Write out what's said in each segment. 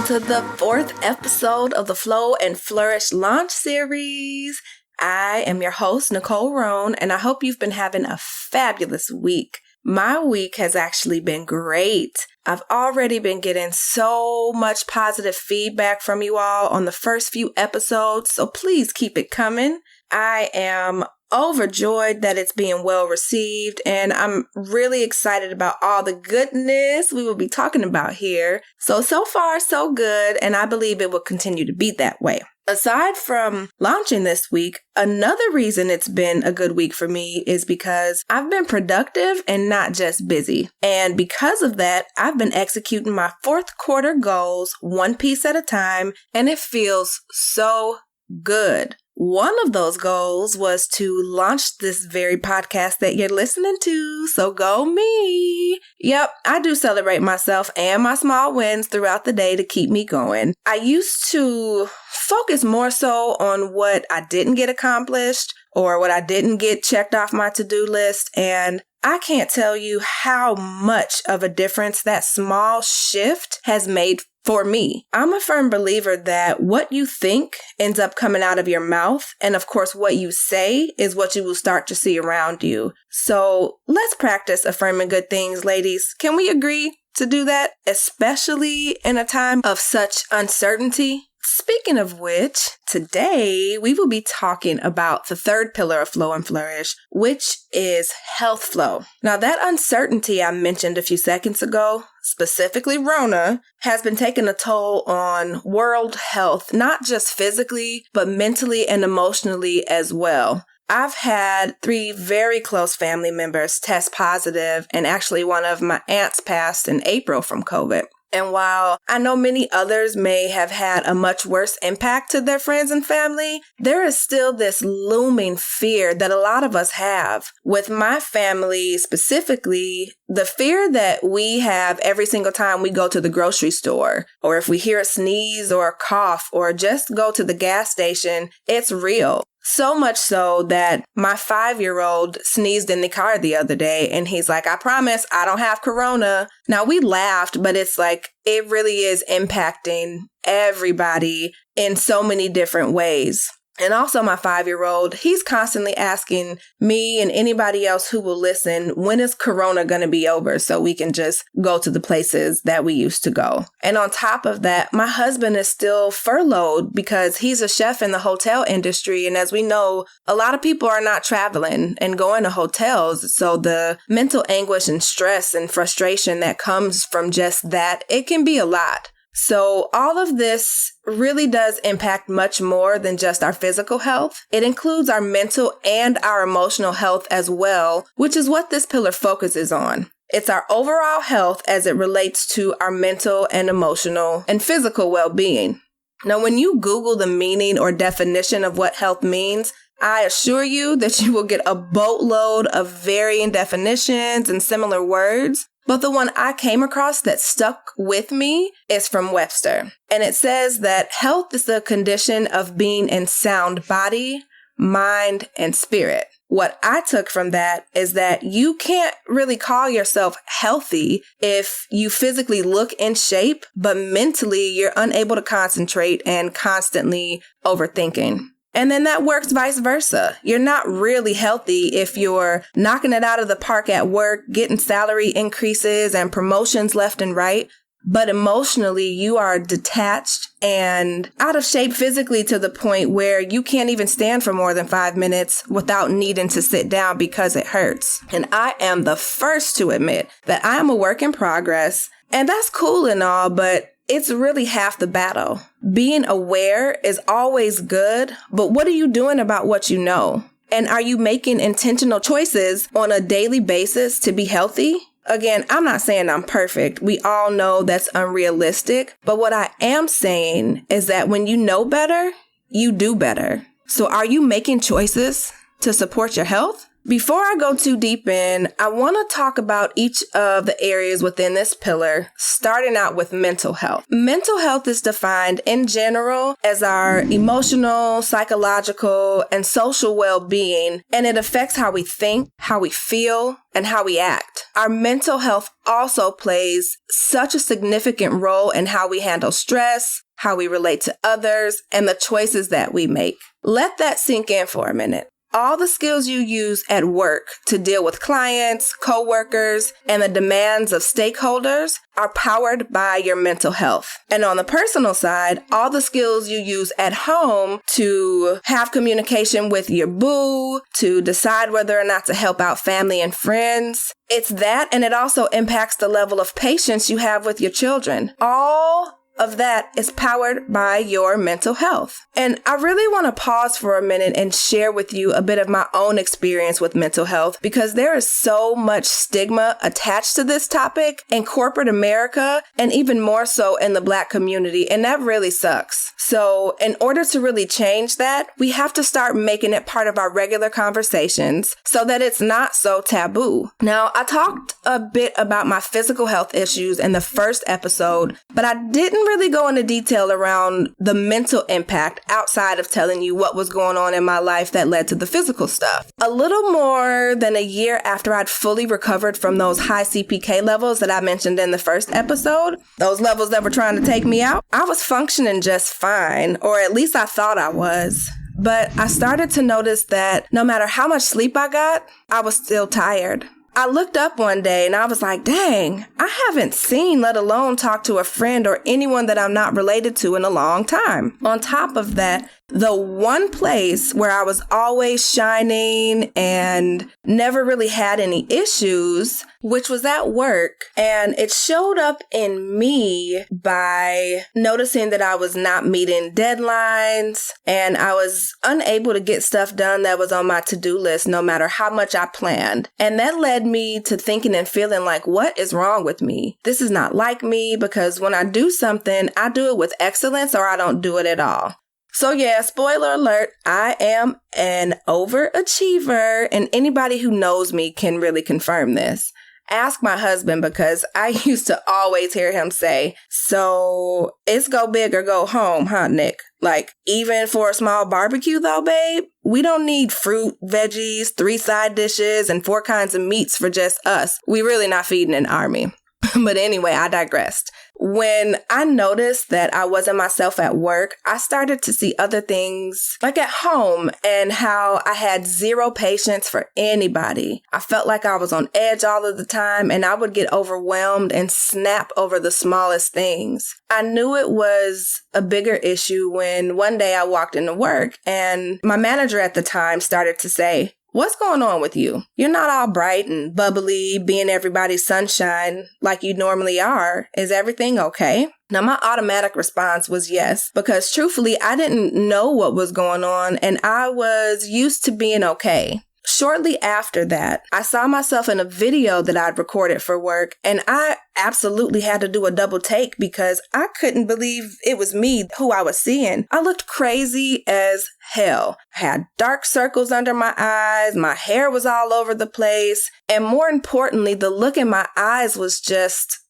to the 4th episode of the Flow and Flourish launch series. I am your host, Nicole Roan, and I hope you've been having a fabulous week. My week has actually been great. I've already been getting so much positive feedback from you all on the first few episodes, so please keep it coming. I am overjoyed that it's being well received, and I'm really excited about all the goodness we will be talking about here. So far, so good, and I believe it will continue to be that way. Aside from launching this week, another reason it's been a good week for me is because I've been productive and not just busy. And because of that, I've been executing my 4th quarter goals one piece at a time, and it feels so good. One of those goals was to launch this very podcast that you're listening to, so go me. Yep, I do celebrate myself and my small wins throughout the day to keep me going. I used to focus more so on what I didn't get accomplished or what I didn't get checked off my to-do list, and I can't tell you how much of a difference that small shift has made for me. I'm a firm believer that what you think ends up coming out of your mouth, and of course what you say is what you will start to see around you. So let's practice affirming good things, ladies. Can we agree to do that, especially in a time of such uncertainty? Speaking of which, today we will be talking about the third pillar of Flow and Flourish, which is health flow. Now, that uncertainty I mentioned a few seconds ago, specifically Rona, has been taking a toll on world health, not just physically, but mentally and emotionally as well. I've had 3 very close family members test positive, and actually one of my aunts passed in April from COVID. And while I know many others may have had a much worse impact to their friends and family, there is still this looming fear that a lot of us have. With my family specifically, the fear that we have every single time we go to the grocery store, or if we hear a sneeze or a cough, or just go to the gas station, it's real. So much so that my 5-year-old sneezed in the car the other day, and he's like, I promise I don't have corona. Now, we laughed, but it's like, it really is impacting everybody in so many different ways. And also my 5-year-old, he's constantly asking me and anybody else who will listen, when is Corona going to be over so we can just go to the places that we used to go? And on top of that, my husband is still furloughed because he's a chef in the hotel industry. And as we know, a lot of people are not traveling and going to hotels. So the mental anguish and stress and frustration that comes from just that, it can be a lot. So all of this really does impact much more than just our physical health. It includes our mental and our emotional health as well, which is what this pillar focuses on. It's our overall health as it relates to our mental and emotional and physical well-being. Now, when you Google the meaning or definition of what health means, I assure you that you will get a boatload of varying definitions and similar words. But the one I came across that stuck with me is from Webster. And it says that health is the condition of being in sound body, mind, and spirit. What I took from that is that you can't really call yourself healthy if you physically look in shape, but mentally you're unable to concentrate and constantly overthinking. And then that works vice versa. You're not really healthy if you're knocking it out of the park at work, getting salary increases and promotions left and right. But emotionally, you are detached and out of shape physically to the point where you can't even stand for more than 5 minutes without needing to sit down because it hurts. And I am the first to admit that I am a work in progress. And that's cool and all, but it's really half the battle. Being aware is always good, but what are you doing about what you know? And are you making intentional choices on a daily basis to be healthy? Again, I'm not saying I'm perfect. We all know that's unrealistic. But what I am saying is that when you know better, you do better. So are you making choices to support your health? Before I go too deep in, I want to talk about each of the areas within this pillar, starting out with mental health. Mental health is defined in general as our emotional, psychological, and social well-being, and it affects how we think, how we feel, and how we act. Our mental health also plays such a significant role in how we handle stress, how we relate to others, and the choices that we make. Let that sink in for a minute. All the skills you use at work to deal with clients, coworkers, and the demands of stakeholders are powered by your mental health. And on the personal side, all the skills you use at home to have communication with your boo, to decide whether or not to help out family and friends, it's that, and it also impacts the level of patience you have with your children. All of that is powered by your mental health. And I really want to pause for a minute and share with you a bit of my own experience with mental health, because there is so much stigma attached to this topic in corporate America, and even more so in the Black community, and that really sucks. So in order to really change that, we have to start making it part of our regular conversations so that it's not so taboo. Now, I talked a bit about my physical health issues in the first episode, but I didn't really go into detail around the mental impact outside of telling you what was going on in my life that led to the physical stuff. A little more than a year after I'd fully recovered from those high CPK levels that I mentioned in the first episode, those levels that were trying to take me out, I was functioning just fine, or at least I thought I was. But I started to notice that no matter how much sleep I got, I was still tired. I looked up one day and I was like, dang, I haven't seen, let alone talked to a friend or anyone that I'm not related to in a long time. On top of that, the one place where I was always shining and never really had any issues, which was at work, and it showed up in me by noticing that I was not meeting deadlines and I was unable to get stuff done that was on my to-do list no matter how much I planned. And that led me to thinking and feeling like, what is wrong with me? This is not like me, because when I do something, I do it with excellence or I don't do it at all. So yeah, spoiler alert, I am an overachiever, and anybody who knows me can really confirm this. Ask my husband, because I used to always hear him say, so it's go big or go home, huh, Nick? Like, even for a small barbecue though, babe, we don't need fruit, veggies, 3 side dishes, and 4 kinds of meats for just us. We really not feeding an army. But anyway, I digressed. When I noticed that I wasn't myself at work, I started to see other things like at home and how I had zero patience for anybody. I felt like I was on edge all of the time, and I would get overwhelmed and snap over the smallest things. I knew it was a bigger issue when one day I walked into work and my manager at the time started to say, "What's going on with you? You're not all bright and bubbly, being everybody's sunshine like you normally are. Is everything okay?" Now, my automatic response was yes, because truthfully, I didn't know what was going on and I was used to being okay. Shortly after that, I saw myself in a video that I'd recorded for work, and I absolutely had to do a double take because I couldn't believe it was me who I was seeing. I looked crazy as hell. I had dark circles under my eyes, my hair was all over the place, and more importantly, the look in my eyes was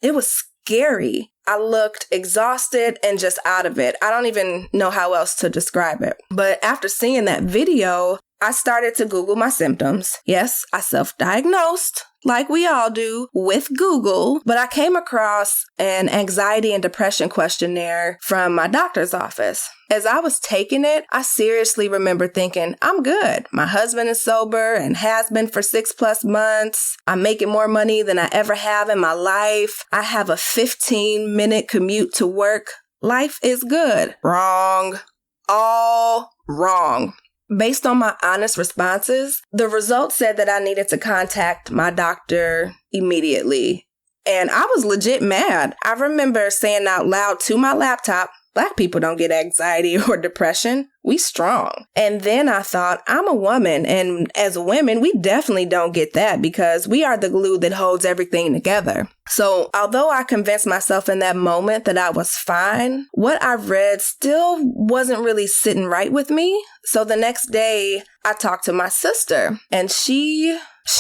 it was scary. I looked exhausted and just out of it. I don't even know how else to describe it. But after seeing that video, I started to Google my symptoms. Yes, I self-diagnosed, like we all do, with Google, but I came across an anxiety and depression questionnaire from my doctor's office. As I was taking it, I seriously remember thinking, I'm good. My husband is sober and has been for 6+ months. I'm making more money than I ever have in my life. I have a 15-minute commute to work. Life is good. Wrong. All wrong. Based on my honest responses, the results said that I needed to contact my doctor immediately. And I was legit mad. I remember saying out loud to my laptop, Black people don't get anxiety or depression. We strong. And then I thought, I'm a woman. And as women, we definitely don't get that because we are the glue that holds everything together. So although I convinced myself in that moment that I was fine, what I read still wasn't really sitting right with me. So the next day I talked to my sister and she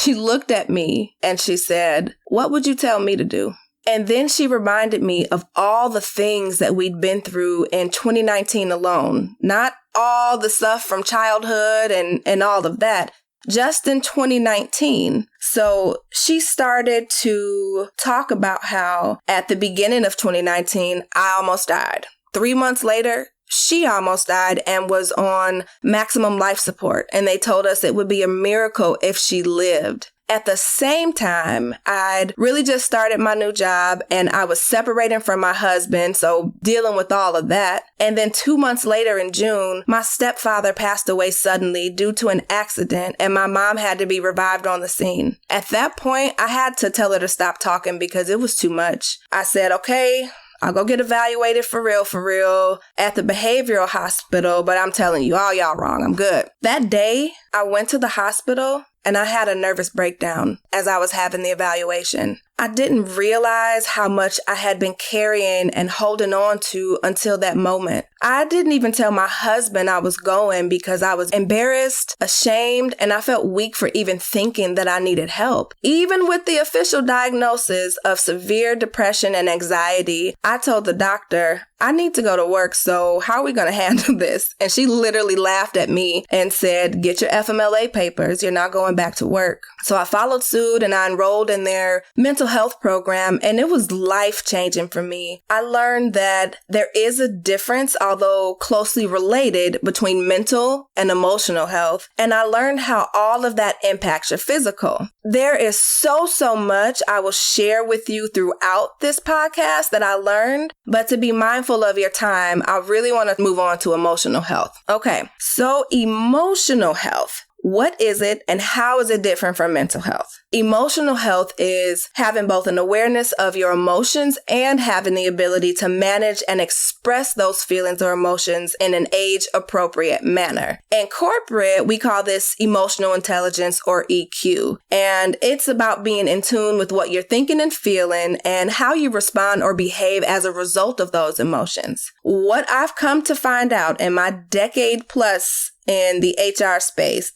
looked at me and she said, "What would you tell me to do?" And then she reminded me of all the things that we'd been through in 2019 alone, not all the stuff from childhood and all of that, just in 2019. So she started to talk about how at the beginning of 2019, I almost died. 3 months later, she almost died and was on maximum life support. And they told us it would be a miracle if she lived. At the same time, I'd really just started my new job and I was separating from my husband, so dealing with all of that. And then 2 months later in June, my stepfather passed away suddenly due to an accident and my mom had to be revived on the scene. At that point, I had to tell her to stop talking because it was too much. I said, okay, I'll go get evaluated for real at the behavioral hospital, but I'm telling you, all y'all wrong. I'm good. That day, I went to the hospital and I had a nervous breakdown as I was having the evaluation. I didn't realize how much I had been carrying and holding on to until that moment. I didn't even tell my husband I was going because I was embarrassed, ashamed, and I felt weak for even thinking that I needed help. Even with the official diagnosis of severe depression and anxiety, I told the doctor, I need to go to work, so how are we going to handle this? And she literally laughed at me and said, get your FMLA papers. You're not going back to work. So I followed suit and I enrolled in their mental health program, and it was life-changing for me. I learned that there is a difference, although closely related, between mental and emotional health. And I learned how all of that impacts your physical. There is so much I will share with you throughout this podcast that I learned, but to be mindful of your time, I really want to move on to emotional health. Okay, so emotional health. What is it and how is it different from mental health? Emotional health is having both an awareness of your emotions and having the ability to manage and express those feelings or emotions in an age-appropriate manner. In corporate, we call this emotional intelligence or EQ. And it's about being in tune with what you're thinking and feeling and how you respond or behave as a result of those emotions. What I've come to find out in my decade plus in the HR space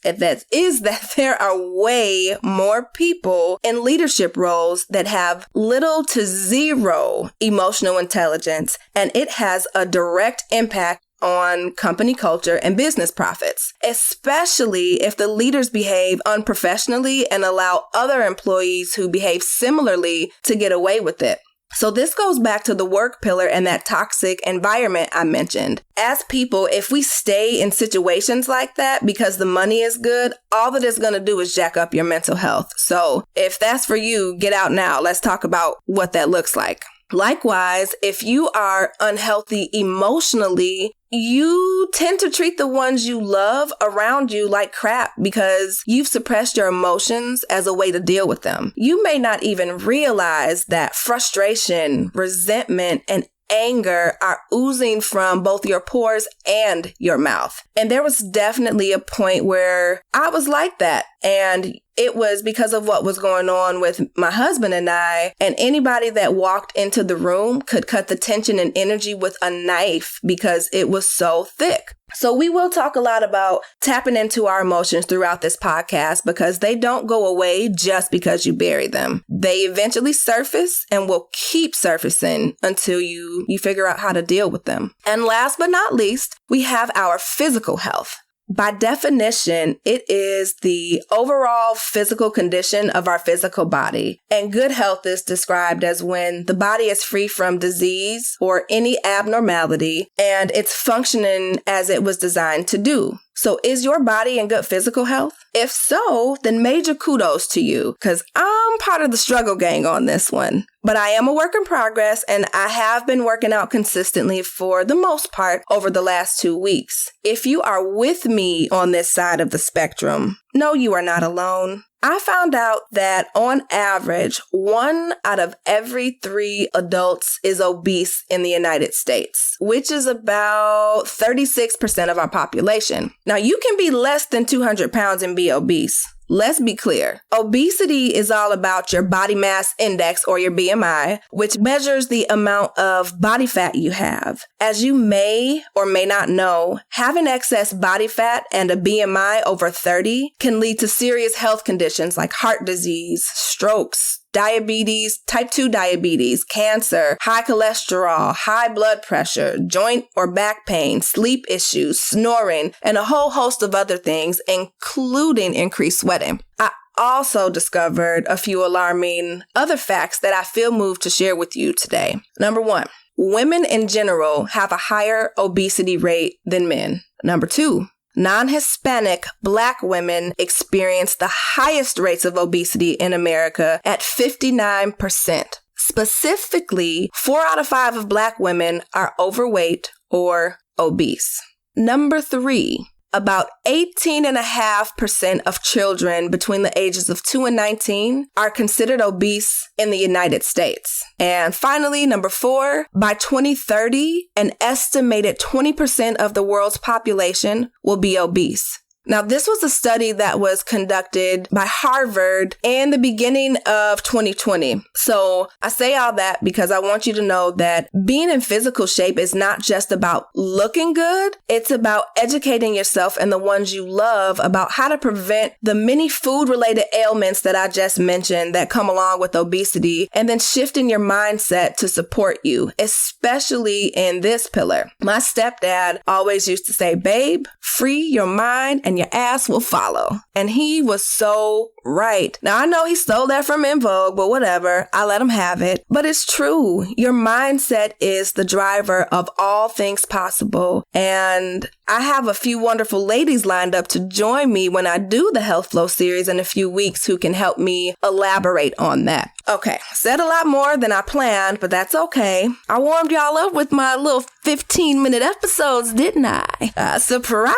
is that there are way more people in leadership roles that have little to zero emotional intelligence, and it has a direct impact on company culture and business profits, especially if the leaders behave unprofessionally and allow other employees who behave similarly to get away with it. So this goes back to the work pillar and that toxic environment I mentioned. As people, if we stay in situations like that because the money is good, all that it's going to do is jack up your mental health. So if that's for you, get out now. Let's talk about what that looks like. Likewise, if you are unhealthy emotionally, you tend to treat the ones you love around you like crap because you've suppressed your emotions as a way to deal with them. You may not even realize that frustration, resentment, and anger are oozing from both your pores and your mouth. And there was definitely a point where I was like that. And it was because of what was going on with my husband and I, and anybody that walked into the room could cut the tension and energy with a knife because it was so thick. So we will talk a lot about tapping into our emotions throughout this podcast because they don't go away just because you bury them. They eventually surface and will keep surfacing until you figure out how to deal with them. And last but not least, we have our physical health. By definition, it is the overall physical condition of our physical body. And good health is described as when the body is free from disease or any abnormality and it's functioning as it was designed to do. So is your body in good physical health? If so, then major kudos to you, because I'm part of the struggle gang on this one. But I am a work in progress, and I have been working out consistently for the most part over the last 2 weeks. If you are with me on this side of the spectrum, no, you are not alone. I found out that on average, 1 out of every 3 adults is obese in the United States, which is about 36% of our population. Now, you can be less than 200 pounds and be obese. Let's be clear. Obesity is all about your body mass index, or your BMI, which measures the amount of body fat you have. As you may or may not know, having excess body fat and a BMI over 30 can lead to serious health conditions like heart disease, strokes, diabetes, type 2 diabetes, cancer, high cholesterol, high blood pressure, joint or back pain, sleep issues, snoring, and a whole host of other things, including increased sweating. I also discovered a few alarming other facts that I feel moved to share with you today. Number 1, women in general have a higher obesity rate than men. Number 2, non-Hispanic Black women experience the highest rates of obesity in America at 59%. Specifically, 4 out of 5 of Black women are overweight or obese. Number 3, about 18.5% of children between the ages of 2 and 19 are considered obese in the United States. And finally, number 4, by 2030, an estimated 20% of the world's population will be obese. Now, this was a study that was conducted by Harvard in the beginning of 2020. So I say all that because I want you to know that being in physical shape is not just about looking good. It's about educating yourself and the ones you love about how to prevent the many food-related ailments that I just mentioned that come along with obesity, and then shifting your mindset to support you, especially in this pillar. My stepdad always used to say, babe, free your mind and your ass will follow. And he was so right. Now, I know he stole that from En Vogue, but whatever. I let him have it. But it's true. Your mindset is the driver of all things possible. And I have a few wonderful ladies lined up to join me when I do the Health Flow series in a few weeks who can help me elaborate on that. Okay, said a lot more than I planned, but that's okay. I warmed y'all up with my little 15-minute episodes, didn't I? Surprise!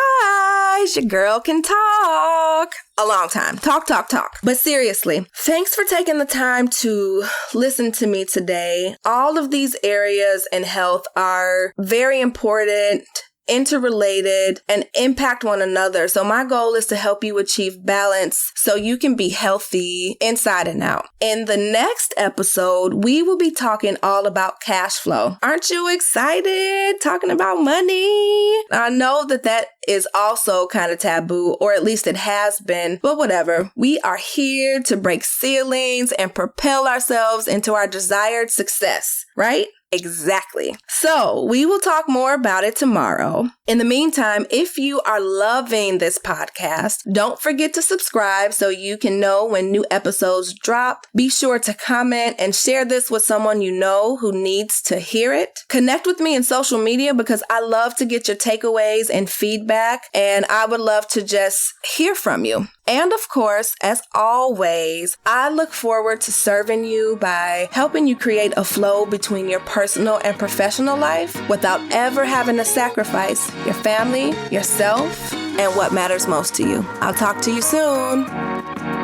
Your girl can talk. A long time. Talk. But seriously, thanks for taking the time to listen to me today. All of these areas in health are very important, interrelated, and impact one another. So my goal is to help you achieve balance so you can be healthy inside and out. In the next episode, we will be talking all about cash flow. Aren't you excited? Talking about money. I know that is also kind of taboo, or at least it has been, but whatever. We are here to break ceilings and propel ourselves into our desired success, right? Exactly. So we will talk more about it tomorrow. In the meantime, if you are loving this podcast, don't forget to subscribe so you can know when new episodes drop. Be sure to comment and share this with someone you know who needs to hear it. Connect with me in social media because I love to get your takeaways and feedback, and I would love to just hear from you. And of course, as always, I look forward to serving you by helping you create a flow between your personal and professional life without ever having to sacrifice your family, yourself, and what matters most to you. I'll talk to you soon.